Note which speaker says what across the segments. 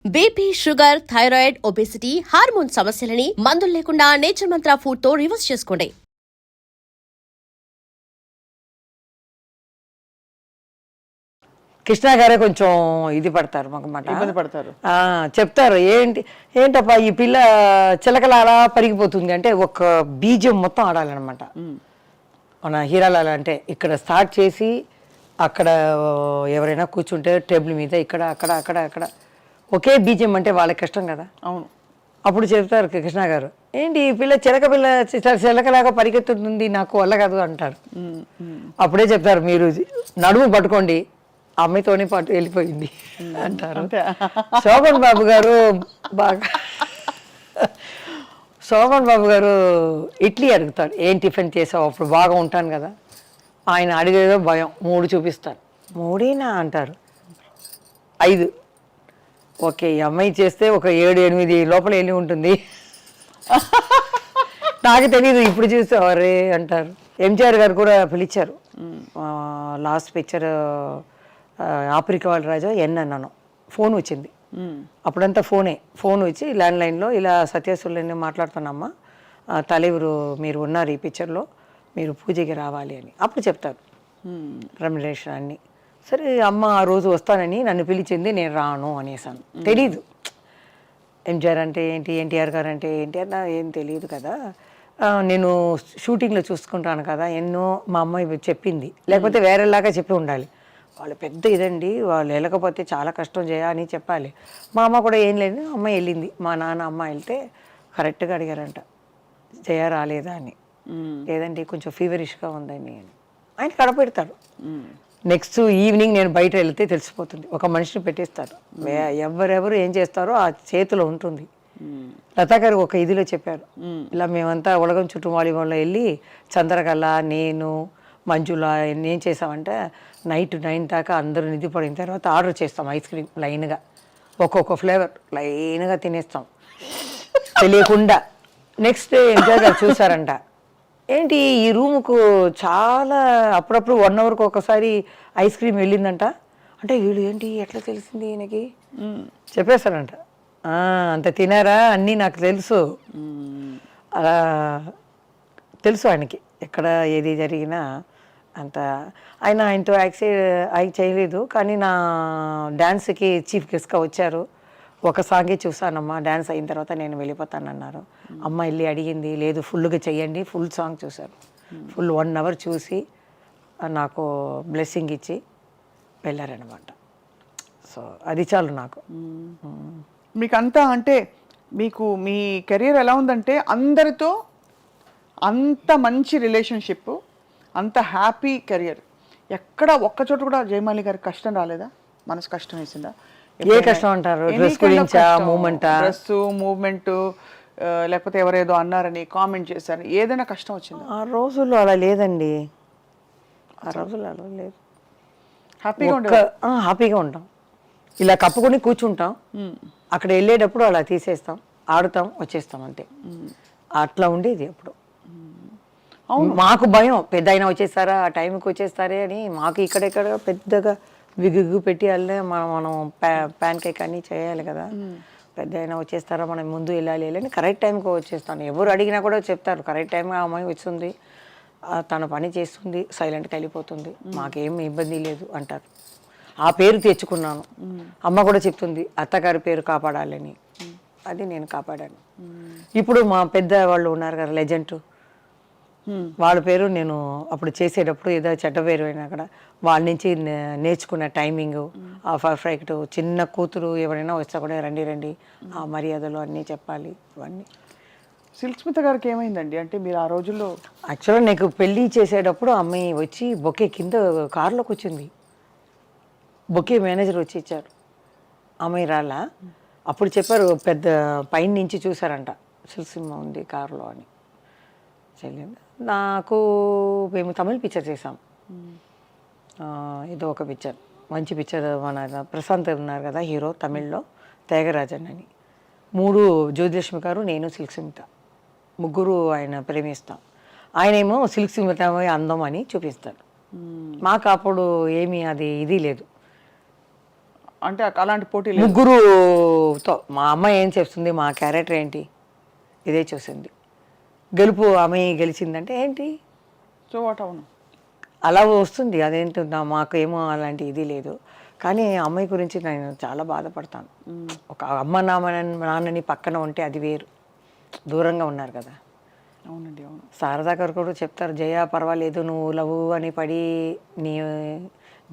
Speaker 1: BP, sugar, thyroid, obesity, hormone సమస్యలని మందులు లేకుండా నేచర్ మంత్ర ఫుడ్ తో రివర్స్ చేసుకోండి.
Speaker 2: కృష్ణ గారే కొంచెం ఇది పడతారు మాకమాట,
Speaker 3: ఇబ్బంది పడతారు.
Speaker 2: చెప్తారు ఏంటప్పా ఈ పిల్ల చిలకల అలా పరిగిపోతుంది అంటే ఒక బీజం మొత్తం ఆడాలన్నమాట. మన హీరాలాల అంటే ఇక్కడ స్టార్ట్ చేసి అక్కడ ఎవరైనా కూర్చుంటే టేబుల్ మీద ఇక్కడ అక్కడ అక్కడ అక్కడ ఒకే బీజం అంటే వాళ్ళకి కష్టం కదా.
Speaker 3: అవును.
Speaker 2: అప్పుడు చెప్తారు కృష్ణ గారు, ఏంటి ఈ పిల్ల చిలకలాగా పరిగెత్తుతుంది, నాకు వల్ల కాదు అంటారు. అప్పుడే చెప్తారు, మీరు నడుము పట్టుకోండి, అమ్మాయితోనే పాటు వెళ్ళిపోయింది అంటారు. శోభన్ బాబు గారు శోభన్ బాబు గారు ఇడ్లీ అడుగుతారు, ఏం టిఫిన్ చేసావు, అప్పుడు బాగా ఉంటాను కదా. ఆయన అడిగేదో భయం, 3 చూపిస్తాను. 3 అంటారు, 5. ఓకే, ఈ అమ్మాయి చేస్తే ఒక 7-8 లోపల వెళ్ళి ఉంటుంది. నాకు తెలీదు, ఇప్పుడు చూస్తే అరే అంటారు. ఎంజిఆర్ గారు కూడా పిలిచారు, లాస్ట్ పిక్చర్ ఆఫ్రికా వాళ్ళ రాజా అన్నాను, ఫోన్ వచ్చింది. అప్పుడంతా ఫోన్ వచ్చి ల్యాండ్లైన్లో ఇలా సత్యసుల్ని మాట్లాడుతున్నామ్మా, తలెవరు మీరు ఉన్నారు ఈ పిక్చర్లో, మీరు పూజకి రావాలి అని. అప్పుడు చెప్తారు రెమ్యునరేషన్ అన్ని. సరే అమ్మ ఆ రోజు వస్తానని నన్ను పిలిచింది, నేను రాను అనేసాను. తెలీదు ఎంజిఆర్ అంటే ఏంటి, ఎన్టీఆర్ గారు అంటే ఏంటి అన్న ఏం తెలియదు కదా. నేను షూటింగ్లో చూసుకుంటాను కదా, ఎన్నో మా అమ్మాయి చెప్పింది, లేకపోతే వేరేలాగా చెప్పి ఉండాలి. వాళ్ళు పెద్ద ఇదండి, వాళ్ళు వెళ్ళకపోతే చాలా కష్టం అని చెప్పాలి. మా అమ్మ కూడా ఏం లేదు, అమ్మాయి వెళ్ళింది. మా నాన్న అమ్మ వెళ్తే కరెక్ట్గా అడిగారంట, జయ రాలేదా అని. లేదండి కొంచెం ఫీవరిష్గా ఉందని ఆయన కడపెడతారు. నెక్స్ట్ ఈవినింగ్ నేను బయట వెళ్తే తెలిసిపోతుంది, ఒక మనిషిని పెట్టేస్తారు. ఎవరెవరు ఏం చేస్తారో ఆ చేతిలో ఉంటుంది. లతా గారు ఒక ఇదిలో చెప్పారు, ఇలా మేమంతా ఉలగం చుట్టూ వాలీబాల్లో వెళ్ళి చంద్రకళ, నేను, మంజుల ఏం చేసామంటే నైట్ 9 దాకా అందరూ నిధి పడిన తర్వాత ఆర్డర్ చేస్తాం ఐస్ క్రీమ్ లైన్గా, ఒక్కొక్క ఫ్లేవర్ లైన్గా తినేస్తాం తెలియకుండా. నెక్స్ట్ డే ఎంజాయ్ గారు చూసారంట, ఏంటి ఈ రూముకు చాలా అప్పుడప్పుడు 1 అవర్కి ఒకసారి ఐస్ క్రీమ్ వెళ్ళిందంట. అంటే వీళ్ళు ఏంటి ఎట్లా తెలిసింది ఈయనకి చెప్పేశారంట. అంత తినారా అన్నీ నాకు తెలుసు, అలా తెలుసు ఆయనకి ఎక్కడ ఏది జరిగినా అంత. ఆయనతో యాక్ట్ చేయలేదు, కానీ నా డ్యాన్స్కి చీఫ్ గెస్ట్గా వచ్చారు. ఒక సాంగే చూసానమ్మా, డ్యాన్స్ అయిన తర్వాత నేను వెళ్ళిపోతానన్నారు. అమ్మ వెళ్ళి అడిగింది, లేదు ఫుల్గా చెయ్యండి, ఫుల్ సాంగ్ చూశారు. ఫుల్ 1 అవర్ చూసి నాకు బ్లెస్సింగ్ ఇచ్చి వెళ్ళారనమాట. సో అది చాలు నాకు.
Speaker 3: మీకు అంతా అంటే మీకు మీ కెరీర్ ఎలా ఉందంటే అందరితో అంత మంచి రిలేషన్షిప్, అంత హ్యాపీ కెరియర్, ఎక్కడ ఒక్క చోట కూడా జయమాలి గారికి కష్టం రాలేదా, మనసు కష్టం వేసిందా?
Speaker 2: ఏ కష్టం అంటారు? డ్రెస్ గురించా,
Speaker 3: మూవ్మెంట్, లేకపోతే ఎవరేదో అన్నారని కామెంట్ చేశారు, ఏదైనా కష్టం వచ్చింది?
Speaker 2: ఆ రోజుల్లో అలా లేదండి, ఆ రోజుల్లో అలా లేదు. హ్యాపీగా ఉంటాం, ఇలా కప్పుకొని కూర్చుంటాం. అక్కడ వెళ్ళేటప్పుడు అలా తీసేస్తాం, ఆడుతాం, వచ్చేస్తాం అంతే. అట్లా ఉండేది అప్పుడు. మాకు భయం, పెద్ద అయినా వచ్చేస్తారా, ఆ టైంకి వచ్చేస్తారే అని. మాకు ఇక్కడెక్కడ పెద్దగా విగ్గు పెట్టి వెళ్ళే మనం ప్యాన్ కేక్ అన్నీ చేయాలి కదా. పెద్ద అయినా వచ్చేస్తారా, మనం ముందు వెళ్ళాలి అని కరెక్ట్ టైంకి వచ్చేస్తాను. ఎవరు అడిగినా కూడా చెప్తారు, కరెక్ట్ టైంగా అమ్మాయి వస్తుంది, తన పని చేస్తుంది, సైలెంట్గా వెళ్ళిపోతుంది, మాకేం ఇబ్బంది లేదు అంటారు. ఆ పేరు తెచ్చుకున్నాను. అమ్మ కూడా చెప్తుంది, అత్తగారి పేరు కాపాడాలని, అది నేను కాపాడాను. ఇప్పుడు మా పెద్ద వాళ్ళు ఉన్నారు కదా లెజెండ్, వాళ్ళ పేరు నేను అప్పుడు చేసేటప్పుడు ఏదో చెడ్డ పేరు అయినా కూడా వాళ్ళ నుంచి నేర్చుకున్న టైమింగ్, ఆ పర్ఫెక్ట్. చిన్న కూతురు ఎవరైనా వస్తా కూడా రండి రండి, ఆ మర్యాదలు అన్నీ చెప్పాలి. ఇవన్నీ
Speaker 3: సిల్క్ స్మిత గారికి ఏమైందండి? అంటే మీరు ఆ రోజుల్లో
Speaker 2: యాక్చువల్గా నాకు పెళ్ళి చేసేటప్పుడు అమ్మాయి వచ్చి బొకే కింద కారులోకి వచ్చింది, బొకే మేనేజర్ వచ్చి ఇచ్చారు, అమ్మాయి రాలా. అప్పుడు చెప్పారు, పెద్ద పైన నుంచి చూసారంట, సిల్క్ సినిమా ఉంది కారులో అని. నాకు మేము తమిళ పిక్చర్ చేసాం, ఏదో ఒక పిక్చర్, మంచి పిక్చర్. మన ప్రశాంత్ ఉన్నారు కదా హీరో, తమిళ్లో త్యాగరాజన్ అని. 3 జ్యోతిలక్ష్మి గారు, నేను, సిల్క్ స్మిత, ముగ్గురు ఆయన ప్రేమిస్తాం. ఆయనేమో సిల్క్ స్మిత అందం అని చూపిస్తాడు. మాకు అప్పుడు ఏమీ అది ఇది లేదు.
Speaker 3: అంటే అలాంటి పోటీ లేదు.
Speaker 2: ముగ్గురుతో మా అమ్మాయి ఏం చెప్తుంది, మా క్యారెక్టర్ ఏంటి, ఇదే చూసింది. గెలుపు ఆమె గెలిచిందంటే ఏంటి,
Speaker 3: సో వాట్ అవును
Speaker 2: అలా వస్తుంది. అదేంటి మాకు ఏమో అలాంటి ఇది లేదు. కానీ అమ్మాయి గురించి నేను చాలా బాధపడతాను. ఒక అమ్మ నాన్నని పక్కన ఉంటే అది వేరు, దూరంగా ఉన్నారు కదా.
Speaker 3: అవునండి అవును.
Speaker 2: శారదా గారు కూడా చెప్తారు, జయ పర్వాలేదు, నువ్వు లవ్ అని పడి నీ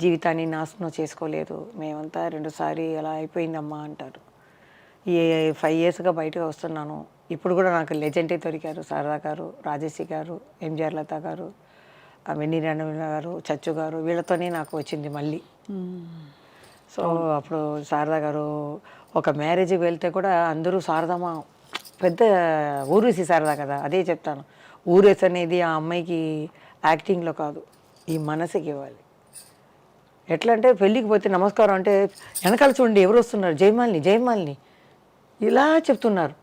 Speaker 2: జీవితాన్ని నాశనం చేసుకోలేదు, మేమంతా 2 సారి అలా అయిపోయిందమ్మా అంటారు. ఈ 5 yearsగా బయటకు వస్తున్నాను, ఇప్పుడు కూడా నాకు లెజెండే దొరికారు. శారదా గారు, రాజేశి గారు, ఎంజిఆర్ లత గారు, వెన్నీ రణవీణ గారు, చచ్చు గారు, వీళ్ళతోనే నాకు వచ్చింది మళ్ళీ. సో అప్పుడు శారదా గారు ఒక మ్యారేజ్కి వెళ్తే కూడా అందరూ శారదమ్మ పెద్ద ఊరేసి శారదా కదా. అదే చెప్తాను, ఊరేసి అనేది ఆ అమ్మాయికి యాక్టింగ్లో కాదు, ఈ మనసుకి ఇవ్వాలి. ఎట్లా అంటే పెళ్ళికి పోతే నమస్కారం అంటే వెనకాల చూడండి ఎవరు వస్తున్నారు, జయమాలిని జయమాలిని ఇలా చెప్తున్నారు.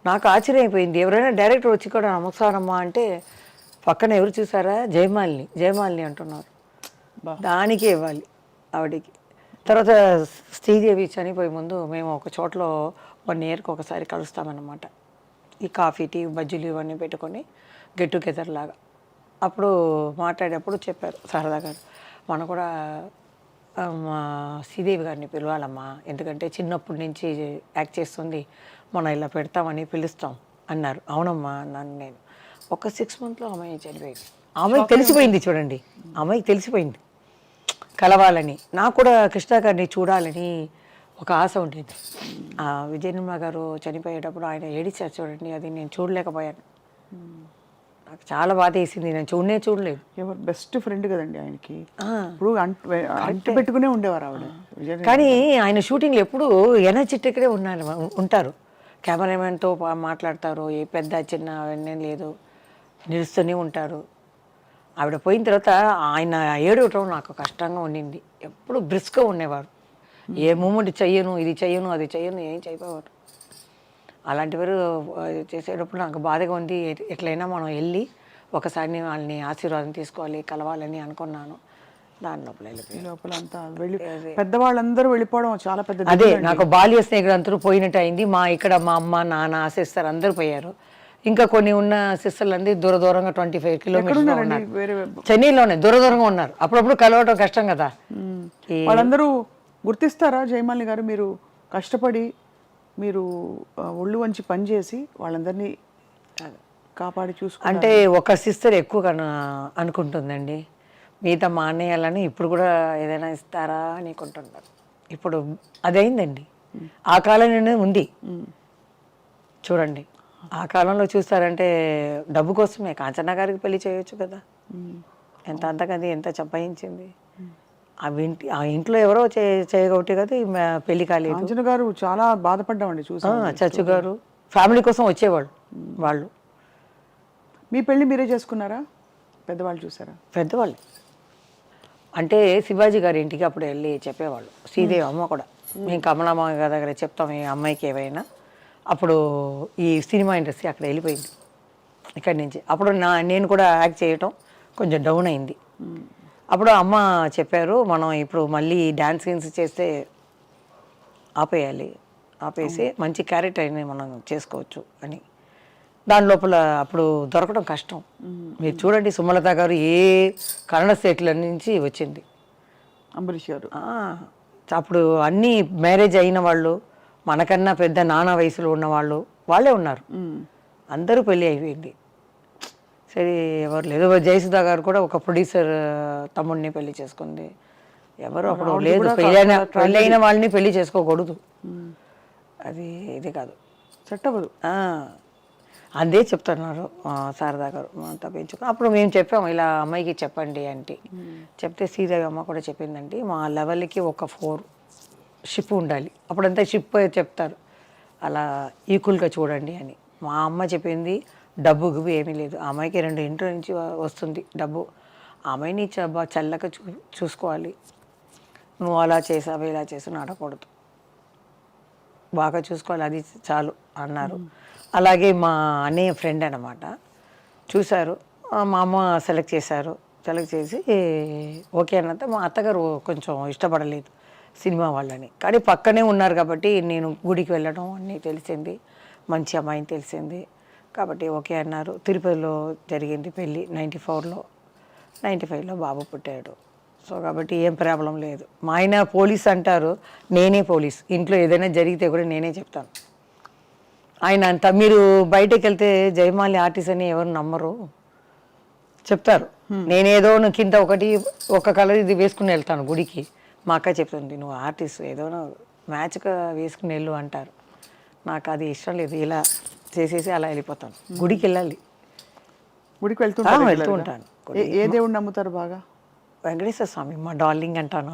Speaker 2: నాకు ఆశ్చర్యం అయిపోయింది. ఎవరైనా డైరెక్టర్ వచ్చి కూడా నమస్కారమ్మా అంటే పక్కన ఎవరు చూసారా, జయమాలిని జయమాలిని అంటున్నారు. దానికే ఇవ్వాలి ఆవిడికి. తర్వాత శ్రీదేవి చనిపోయే ముందు మేము ఒక చోట్లో 1 yearకి ఒకసారి కలుస్తామన్నమాట. ఈ కాఫీ టీ బజ్జీలు ఇవన్నీ పెట్టుకొని గెట్ టుగెదర్ లాగా. అప్పుడు మాట్లాడేటప్పుడు చెప్పారు శారదా గారు, మనం కూడా మా శ్రీదేవి గారిని పిలవాలమ్మా, ఎందుకంటే చిన్నప్పటి నుంచి యాక్ట్ చేస్తుంది, మనం ఇలా పెడతామని పిలుస్తాం అన్నారు. అవునమ్మా అన్నాను నేను. ఒక 6 monthsలో అమ్మాయి చనిపోయింది. ఆమెకి తెలిసిపోయింది చూడండి, అమ్మాయికి తెలిసిపోయింది కలవాలని. నాకు కూడా కృష్ణ గారిని చూడాలని ఒక ఆశ ఉండేది. విజయనిర్మల గారు చనిపోయేటప్పుడు ఆయన ఏడిచారు చూడండి, అది నేను చూడలేకపోయాను. నాకు చాలా బాధ వేసింది, నేను చూడలేదు.
Speaker 3: ఎవరు బెస్ట్ ఫ్రెండ్ కదండి ఆయనకి. ఇప్పుడు అంటి పెట్టుకునే ఉండేవారు ఆవిడ.
Speaker 2: కానీ ఆయన షూటింగ్లో ఎప్పుడు ఎనర్జెటిక్గా ఉంటారు. కెమెరామెన్తో మాట్లాడతారు, ఏ పెద్ద చిన్న అవన్నీ లేదు, నిలుస్తూనే ఉంటారు. ఆవిడ పోయిన తర్వాత ఆయన ఏడవటం నాకు కష్టంగా ఉండింది. ఎప్పుడు బ్రిస్క్గా ఉండేవారు, ఏ మూమెంట్ చెయ్యను, ఇది చెయ్యను, అది చెయ్యను, ఏం చేయకపోవారు. అలాంటివారు చేసేటప్పుడు నాకు బాధగా ఉంది. ఎట్లయినా మనం వెళ్ళి ఒకసారి వాళ్ళని ఆశీర్వాదం తీసుకోవాలి, కలవాలని అనుకున్నాను. దాని
Speaker 3: లోపల అంతా వెళ్ళి పెద్దవాళ్ళందరూ వెళ్ళిపోవడం చాలా పెద్ద.
Speaker 2: అదే నాకు బాల్య స్నేహితులు అందరూ పోయినట్టు అయింది. ఇక్కడ మా అమ్మ నాన్న సిస్టర్ అందరూ పోయారు. ఇంకా కొన్ని ఉన్న సిస్టర్లు అందరూ దూరంగా 25 kilometers చెన్నైలోనే దూరంగా ఉన్నారు. అప్పుడప్పుడు కలవటం కష్టం కదా.
Speaker 3: వాళ్ళందరూ గుర్తిస్తారా జయమాలిని గారు, మీరు కష్టపడి మీరు ఒళ్ళు వంచి పనిచేసి వాళ్ళందరినీ కాపాడి చూసుకుంటారు?
Speaker 2: అంటే ఒక సిస్టర్ ఎక్కువ అనుకుంటుందండి, మిగతా మా అన్నయ్యాలని ఇప్పుడు కూడా ఏదైనా ఇస్తారా అని అనుకుంటున్నారు. ఇప్పుడు అదైందండి. ఆ కాలంలోనే ఉంది చూడండి. ఆ కాలంలో చూస్తారంటే డబ్బు కోసమే కాంచనా గారికి పెళ్లి చేయొచ్చు కదా. ఎంత అంతకది ఎంత చంపాయించింది. ఆ ఇంట్లో ఎవరో చేయగొట్టి కదా పెళ్లి కాలేదు.
Speaker 3: కాంచన గారు చాలా బాధపడ్డామండి చూసి.
Speaker 2: చచ్చు గారు ఫ్యామిలీ కోసం వచ్చేవాళ్ళు వాళ్ళు.
Speaker 3: మీ పెళ్ళి మీరే చేసుకున్నారా, పెద్దవాళ్ళు చూసారా?
Speaker 2: పెద్దవాళ్ళు అంటే శివాజీ గారి ఇంటికి అప్పుడు వెళ్ళి చెప్పేవాళ్ళు. శ్రీదేవి అమ్మ కూడా, మేము కమలమ్మ గారి దగ్గర చెప్తాం ఈ అమ్మాయికి ఏమైనా. అప్పుడు ఈ సినిమా ఇండస్ట్రీ అక్కడ వెళ్ళిపోయింది ఇక్కడి నుంచి. అప్పుడు నేను కూడా యాక్ట్ చేయటం కొంచెం డౌన్ అయింది. అప్పుడు అమ్మ చెప్పారు, మనం ఇప్పుడు మళ్ళీ డ్యాన్స్ సీన్స్ చేస్తే ఆపేసి మంచి క్యారెక్టర్ అయినా మనం చేసుకోవచ్చు అని. దాని లోపల అప్పుడు దొరకడం కష్టం. మీరు చూడండి, సుమలత గారు ఏ కన్నడ స్టేట్ల నుంచి వచ్చింది,
Speaker 3: అంబరీష్ గారు.
Speaker 2: అప్పుడు అన్నీ మ్యారేజ్ అయిన వాళ్ళు, మనకన్నా పెద్ద నానా వయసులో ఉన్నవాళ్ళు వాళ్ళే ఉన్నారు. అందరూ పెళ్ళి అయిపోయింది. సరే ఎవరు లేదు. జయసుధా గారు కూడా ఒక ప్రొడ్యూసర్ తమ్ముడిని పెళ్లి చేసుకుంది. ఎవరు అప్పుడు లేదు, పెళ్ళైన వాళ్ళని పెళ్లి చేసుకోకూడదు, అది ఇది కాదు,
Speaker 3: సెట్ అవ్వదు.
Speaker 2: అదే చెప్తున్నారు శారదా గారు అంతా పెంచుకుని. అప్పుడు మేము చెప్పాము, ఇలా అమ్మాయికి చెప్పండి అంటే. చెప్తే శ్రీదేవి అమ్మ కూడా చెప్పిందండి, మా లెవెల్కి ఒక 4 షిప్ ఉండాలి. అప్పుడంతా షిప్ చెప్తారు, అలా ఈక్వల్గా చూడండి అని. మా అమ్మ చెప్పింది, డబ్బు గిబ్బు ఏమీ లేదు, ఆ అమ్మాయికి 2 ఇంట్లో నుంచి వస్తుంది డబ్బు, ఆ అమ్మాయిని చల్లగా చూసుకోవాలి, నువ్వు అలా చేసావు ఇలా చేసావు నడకూడదు, బాగా చూసుకోవాలి, అది చాలు అన్నారు. అలాగే మా అన్నయ్య ఫ్రెండ్ అనమాట చూశారు, మా అమ్మ సెలెక్ట్ చేశారు. సెలెక్ట్ చేసి ఓకే అన్నంత మా అత్తగారు కొంచెం ఇష్టపడలేదు. సినిమా వాళ్ళని. కానీ పక్కనే ఉన్నారు కాబట్టి నేను గుడికి వెళ్ళడం అన్నీ తెలిసింది, మంచి అమ్మాయిని తెలిసింది కాబట్టి ఓకే అన్నారు. తిరుపతిలో జరిగింది పెళ్ళి 94లో, 95లో బాబు పుట్టాడు. సో కాబట్టి ఏం ప్రాబ్లం లేదు. మా ఆయన పోలీస్ అంటారు, నేనే పోలీస్. ఇంట్లో ఏదైనా జరిగితే కూడా నేనే చెప్తాను. ఆయన అంతా మీరు బయటకు వెళ్తే జయమాలి ఆర్టిస్ట్ అని ఎవరు నమ్మరు, చెప్తారు. నేనేదో కింద ఒక కలర్ ఇది వేసుకుని వెళ్తాను గుడికి. మా అక్క చెప్తుంది, నువ్వు ఆర్టిస్ట్ ఏదో మ్యాచ్గా వేసుకుని వెళ్ళు అంటారు. నాకు అది ఇష్టం లేదు, ఇలా చేసేసి అలా వెళ్ళిపోతాను. గుడికి వెళ్ళాలి.
Speaker 3: గుడికి
Speaker 2: వెళ్తూ ఉంటాను.
Speaker 3: ఏ దేవుడిని నమ్ముతారు బాగా?
Speaker 2: వెంకటేశ్వర స్వామి మా డార్లింగ్ అంటాను.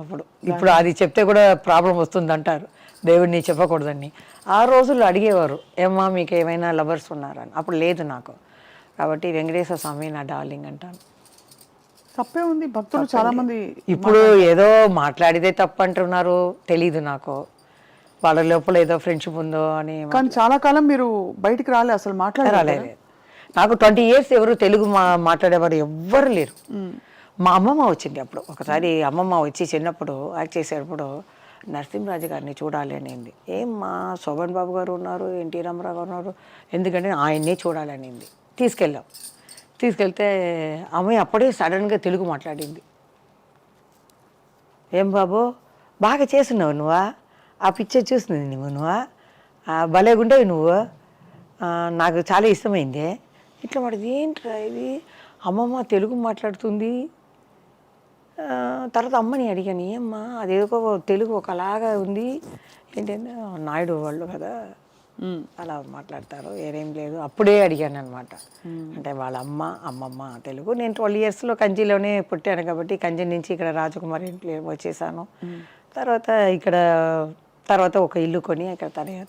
Speaker 2: ఇప్పుడు అది చెప్తే కూడా ప్రాబ్లం వస్తుంది అంటారు, దేవుడిని చెప్పకూడదని. ఆ రోజుల్లో అడిగేవారు, ఏమ్మా మీకు ఏమైనా లవర్స్ ఉన్నారని. అప్పుడు లేదు నాకు. కాబట్టి వెంకటేశ్వర స్వామి నా డార్లింగ్ అంటాను.
Speaker 3: తప్పే ఉంది, భక్తులు చాలా మంది
Speaker 2: ఇప్పుడు ఏదో మాట్లాడితే తప్పు అంటున్నారు, తెలీదు నాకు. వాళ్ళ లోపల ఏదో ఫ్రెండ్షిప్ ఉందో అని.
Speaker 3: కానీ చాలా కాలం మీరు బయటికి రాలే, అసలు
Speaker 2: మాట్లాడలేదు. నాకు 20 years ఎవరు తెలుగు మాట్లాడేవారు ఎవ్వరు లేరు. మా అమ్మమ్మ వచ్చింది అప్పుడు ఒకసారి. అమ్మమ్మ వచ్చి చిన్నప్పుడు యాక్ట్ చేసేటప్పుడు నరసింహరాజు గారిని చూడాలి అనింది. మా శోభన్ బాబు గారు ఉన్నారు, ఎన్టీ రామారావు గారు ఉన్నారు, ఎందుకంటే ఆయన్నే చూడాలి అనింది. తీసుకెళ్తే అమ్మాయి అప్పుడే సడన్గా తెలుగు మాట్లాడింది. ఏం బాబు బాగా చేస్తున్నావు నువ్వా, ఆ పిక్చర్ చూస్తుంది నువ్వా, భలేగుండేవి నువ్వు, నాకు చాలా ఇష్టమైంది. ఇట్లా పడింది, ఏంట్రా ఇది అమ్మమ్మ తెలుగు మాట్లాడుతుంది. తర్వాత అమ్మని అడిగాను, ఏమ్మా అదేదో తెలుగు ఒకలాగా ఉంది ఏంటంటే, నాయుడు వాళ్ళు కదా అలా మాట్లాడతారు, ఏరేం లేదు. అప్పుడే అడిగాను అనమాట. అంటే వాళ్ళ అమ్మమ్మ తెలుగు. నేను 12 yearsలో కంచిలోనే పుట్టాను కాబట్టి కంచి నుంచి ఇక్కడ రాజకుమారి ఇంట్లో వచ్చేసాను. తర్వాత ఒక ఇల్లు కొని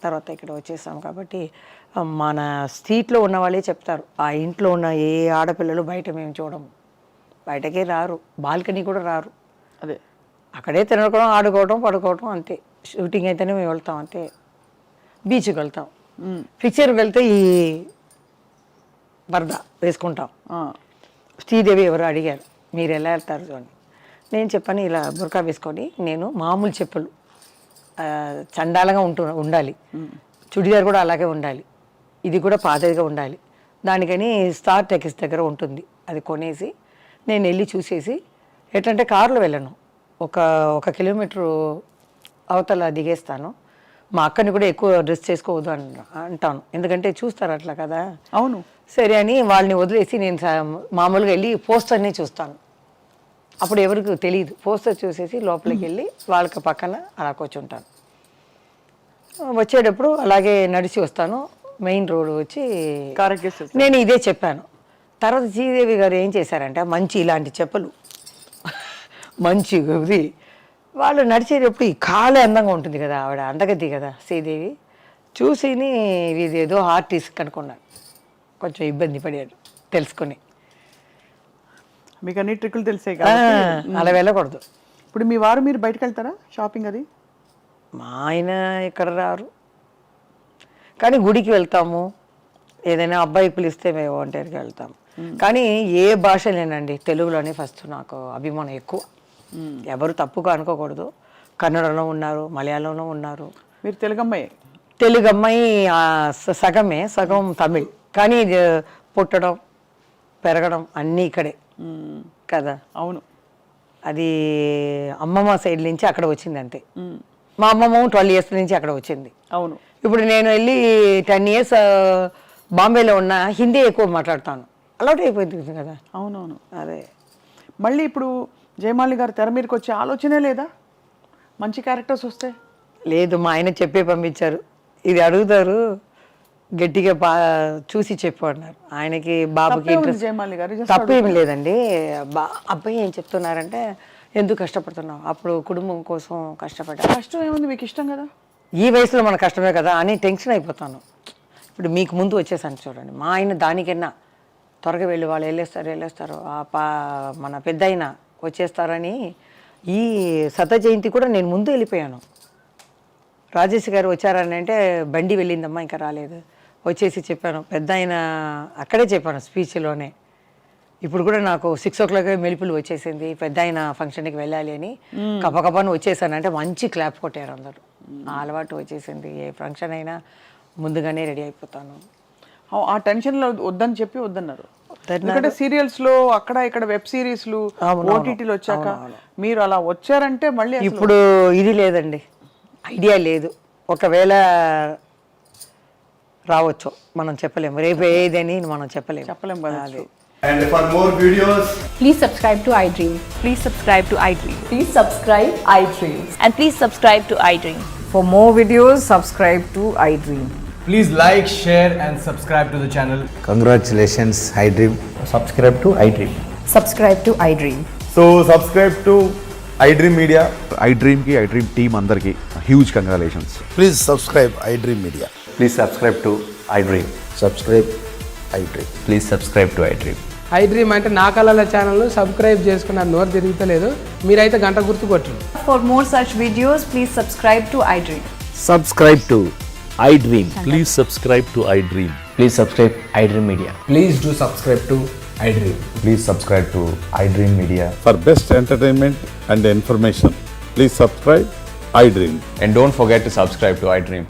Speaker 2: తర్వాత ఇక్కడ వచ్చేసాం కాబట్టి మన స్ట్రీట్లో ఉన్న వాళ్ళే చెప్తారు, ఆ ఇంట్లో ఉన్న ఏ ఆడపిల్లలు బయట మేము చూడము, బయటకే రారు, బాల్కనీ కూడా రారు.
Speaker 3: అదే
Speaker 2: అక్కడే తినడం, ఆడుకోవడం, పడుకోవడం అంతే. షూటింగ్ అయితేనే మేము వెళ్తాం అంతే. బీచ్కి వెళ్తాం, పిక్చర్కి వెళ్తే ఈ పరదా వేసుకుంటాం. శ్రీదేవి ఎవరు అడిగారు, మీరు ఎలా వెళ్తారు అని. నేను చెప్పాను, ఇలా బుర్కా వేసుకొని నేను మామూలు చెప్పులు చండాలంగా ఉండాలి, చుడిదార్ కూడా అలాగే ఉండాలి, ఇది కూడా పాతదిగా ఉండాలి. దానికని స్టార్ టెక్స్ దగ్గర ఉంటుంది, అది కొనేసి నేను వెళ్ళి చూసేసి, ఎట్లంటే కారులో వెళ్ళను, ఒక కిలోమీటరు అవతల దిగేస్తాను. మా అక్కని కూడా ఎక్కువ డ్రెస్ చేసుకోవద్దు అంటాను, ఎందుకంటే చూస్తారు అట్లా కదా.
Speaker 3: అవును,
Speaker 2: సరే అని వాళ్ళని వదిలేసి నేను మామూలుగా వెళ్ళి పోస్టర్ని చూస్తాను. అప్పుడు ఎవరికి తెలియదు, పోస్టర్ చూసేసి లోపలికి వెళ్ళి వాళ్ళకి పక్కన అలా కూర్చుంటాను. వచ్చేటప్పుడు అలాగే నడిచి వస్తాను, మెయిన్ రోడ్ వచ్చి నేను ఇదే చెప్పాను. తర్వాత శ్రీదేవి గారు ఏం చేశారంటే, మంచి ఇలాంటి చెప్పులు మంచి ఇది వాళ్ళు నడిచేటప్పుడు ఈ కాలే అందంగా ఉంటుంది కదా, ఆవిడ అందగద్ది కదా శ్రీదేవి, చూసిని ఇది ఏదో ఆర్టిస్ట్ కనుక్కున్నాను. కొంచెం ఇబ్బంది పడాడు తెలుసుకుని.
Speaker 3: మీకు అన్ని ట్రిక్కులు తెలిసే
Speaker 2: అలా వెళ్ళకూడదు.
Speaker 3: ఇప్పుడు మీ వారు మీరు బయటకు వెళ్తారా షాపింగ్ అది?
Speaker 2: మా ఆయన ఇక్కడ రారు, కానీ గుడికి వెళ్తాము, ఏదైనా అబ్బాయి పిలిస్తే మేము ఒంటరికి వెళ్తాము. కానీ ఏ భాషలేనండి, తెలుగులోనే ఫస్ట్ నాకు అభిమానం ఎక్కువ. ఎవరు తప్పుగా అనుకోకూడదు, కన్నడలో ఉన్నారు, మలయాళంలో ఉన్నారు.
Speaker 3: మీరు తెలుగు
Speaker 2: అమ్మాయి సగం తమిళ్, కానీ పుట్టడం పెరగడం అన్నీ ఇక్కడే కదా.
Speaker 3: అవును,
Speaker 2: అది అమ్మమ్మ సైడ్ నుంచి అక్కడ వచ్చింది అంతే. మా అమ్మమ్మ 12 years నుంచి అక్కడ వచ్చింది.
Speaker 3: అవును,
Speaker 2: ఇప్పుడు నేను వెళ్ళి 10 years బాంబేలో ఉన్న హిందీ ఎక్కువ మాట్లాడతాను, అలవాటు అయిపోయింది కదా.
Speaker 3: అవునవును.
Speaker 2: అదే
Speaker 3: మళ్ళీ ఇప్పుడు జయమాలి గారు తెర మీదకి వచ్చే ఆలోచనే లేదా, మంచి క్యారెక్టర్స్ వస్తే?
Speaker 2: లేదు, మా ఆయన చెప్పే పంపించారు, ఇది అడుగుతారు గట్టిగా చూసి చెప్పు అన్నారు. ఆయనకి బాబుకి
Speaker 3: జయమాలి గారు
Speaker 2: తప్పు ఏమి లేదండి. అబ్బాయి ఏం చెప్తున్నారంటే, ఎందుకు కష్టపడుతున్నావు, అప్పుడు కుటుంబం కోసం కష్టపడ్డా.
Speaker 3: కష్టం ఏముంది, మీకు ఇష్టం కదా,
Speaker 2: ఈ వయసులో మన కష్టమే కదా అని టెన్షన్ అయిపోతాను. ఇప్పుడు మీకు ముందు వచ్చేసాను చూడండి, మా ఆయన దానికన్నా త్వరగా వెళ్ళి వాళ్ళు వెళ్ళేస్తారు, మన పెద్ద అయినా వచ్చేస్తారని ఈ శత జయంతి కూడా నేను ముందు వెళ్ళిపోయాను. రాజేష్ గారు వచ్చారని అంటే బండి వెళ్ళిందమ్మా ఇంకా రాలేదు, వచ్చేసి చెప్పాను. పెద్ద ఆయన అక్కడే చెప్పాను స్పీచ్లోనే, ఇప్పుడు కూడా నాకు 6 o'clock మెలుపులు వచ్చేసింది, పెద్ద ఆయన ఫంక్షన్కి వెళ్ళాలి అని కపకపని వచ్చేసాను అంటే మంచి క్లాప్ కొట్టారు అందరు. ఆ అలవాటు వచ్చేసింది, ఏ ఫంక్షన్ అయినా ముందుగానే రెడీ అయిపోతాను.
Speaker 3: ఆ టెన్షన్లో వద్దని చెప్పి వద్దన్నారు. ఎందుకంటే సీరియల్స్లో అక్కడ ఇక్కడ వెబ్ సిరీస్లు ఓటీటీలు వచ్చాక మీరు అలా వచ్చారంటే మళ్ళీ
Speaker 2: ఇప్పుడు ఇది లేదండి, ఐడియా లేదు. ఒకవేళ రావచ్చు, మనం చెప్పలేము, రేపు ఏదని మనం చెప్పలేము
Speaker 3: కదా.
Speaker 2: అదే.
Speaker 4: And for more videos,
Speaker 5: Please subscribe to iDream.
Speaker 6: Please subscribe to iDream.
Speaker 5: Please subscribe iDream.
Speaker 6: And please subscribe to iDream.
Speaker 7: For more videos, subscribe to iDream.
Speaker 8: Please like, share and subscribe to the channel.
Speaker 9: Congratulations, iDream.
Speaker 4: subscribe to iDream.
Speaker 5: Subscribe to iDream.
Speaker 4: So subscribe to iDream Media.
Speaker 10: iDream ki iDream team andarki huge congratulations.
Speaker 9: Please subscribe iDream Media.
Speaker 4: Please subscribe to iDream.
Speaker 9: Subscribe iDream.
Speaker 4: Please subscribe to iDream.
Speaker 11: iDream అంటే నా కళల channel subscribe చేసుకున్న నోరు తిరుగుతలేదు, మీరైతే గంట గుర్తు కొట్టండి.
Speaker 6: For more such videos, please subscribe to iDream.
Speaker 9: Subscribe to iDream.
Speaker 12: Please subscribe to iDream.
Speaker 4: Please subscribe iDream Media.
Speaker 8: Please do subscribe to iDream.
Speaker 4: Please subscribe to iDream Media.
Speaker 10: For best entertainment and information, please subscribe iDream.
Speaker 4: And don't forget to subscribe to iDream.